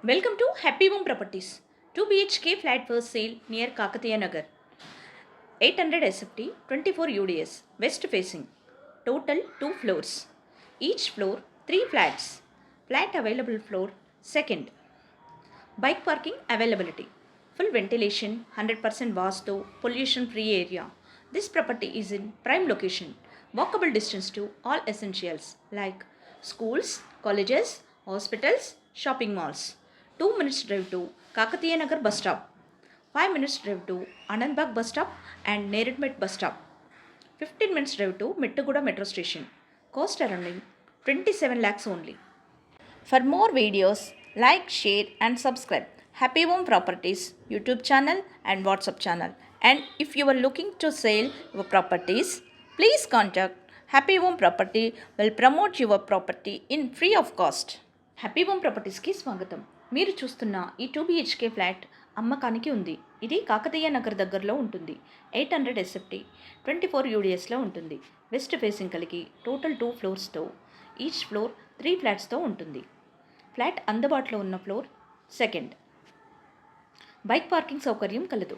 Welcome to Happy Home Properties. 2 BHK flat for sale near Kakatiya Nagar. 800 SFT, 24 UDS, west facing. Total 2 floors. Each floor 3 flats. Flat available floor second. Bike parking availability. Full ventilation, 100% vastu, pollution free area. This property is in prime location. Walkable distance to all essentials like schools, colleges, hospitals, shopping malls. 2 minutes drive to Kakatiya Nagar bus stop. 5 minutes drive to Anandbagh bus stop and Neredmet bus stop. 15 minutes drive to Mettaguda metro station. Cost around 27 lakhs only. For more videos, like, share and subscribe Happy Home Properties YouTube channel and WhatsApp channel. And if you are looking to sell your properties, please contact Happy Home Property will promote your property in free of cost. Happy home ప్రాపర్టీస్కి స్వాగతం. మీరు చూస్తున్న ఈ 2 BHK flat అమ్మకానికి ఉంది. ఇది కాకతీయ నగర్ దగ్గరలో ఉంటుంది. 800 SFT, 24 UDSలో ఉంటుంది. వెస్ట్ ఫేసింగ్ కలిగి టోటల్ 2 ఫ్లోర్స్తో ఈచ్ ఫ్లోర్ 3 ఫ్లాట్స్తో ఉంటుంది. ఫ్లాట్ అందుబాటులో ఉన్న ఫ్లోర్ సెకండ్. బైక్ పార్కింగ్ సౌకర్యం కలదు.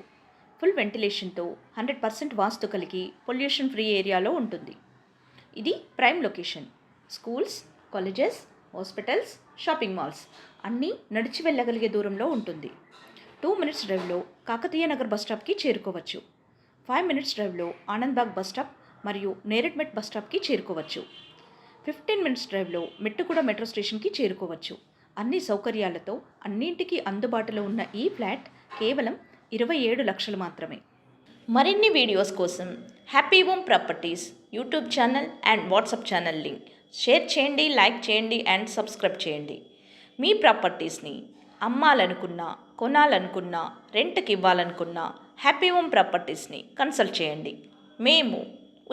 ఫుల్ వెంటిలేషన్తో 100% వాస్తు కలిగి పొల్యూషన్ ఫ్రీ ఏరియాలో ఉంటుంది. ఇది prime location. Schools, colleges, hospitals, shopping malls అన్నీ నడిచి వెళ్ళగలిగే దూరంలో ఉంటుంది. 2 minutes డ్రైవ్లో కాకతీయ నగర్ బస్ స్టాప్కి చేరుకోవచ్చు. 5 minutes డ్రైవ్లో ఆనంద్బాగ్ బస్ స్టాప్ మరియు నేరెడ్మెట్ బస్ స్టాప్కి చేరుకోవచ్చు. 15 minutes డ్రైవ్లో మెట్టుగూడ మెట్రో స్టేషన్కి చేరుకోవచ్చు. అన్ని సౌకర్యాలతో అన్నింటికీ అందుబాటులో ఉన్న ఈ ఫ్లాట్ కేవలం 27 లక్షలు మాత్రమే. మరిన్ని వీడియోస్ కోసం happy home properties YouTube channel and WhatsApp channel link share చేయండి, లైక్ చేయండి అండ్ సబ్స్క్రైబ్ చేయండి. మీ ప్రాపర్టీస్ని అమ్మాలనుకున్నా, కొనాలనుకున్నా, రెంట్కి ఇవ్వాలనుకున్నా హ్యాపీ హోమ్ ప్రాపర్టీస్ని కన్సల్ట్ చేయండి. మేము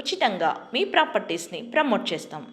ఉచితంగా మీ ప్రాపర్టీస్ని ప్రమోట్ చేస్తాం.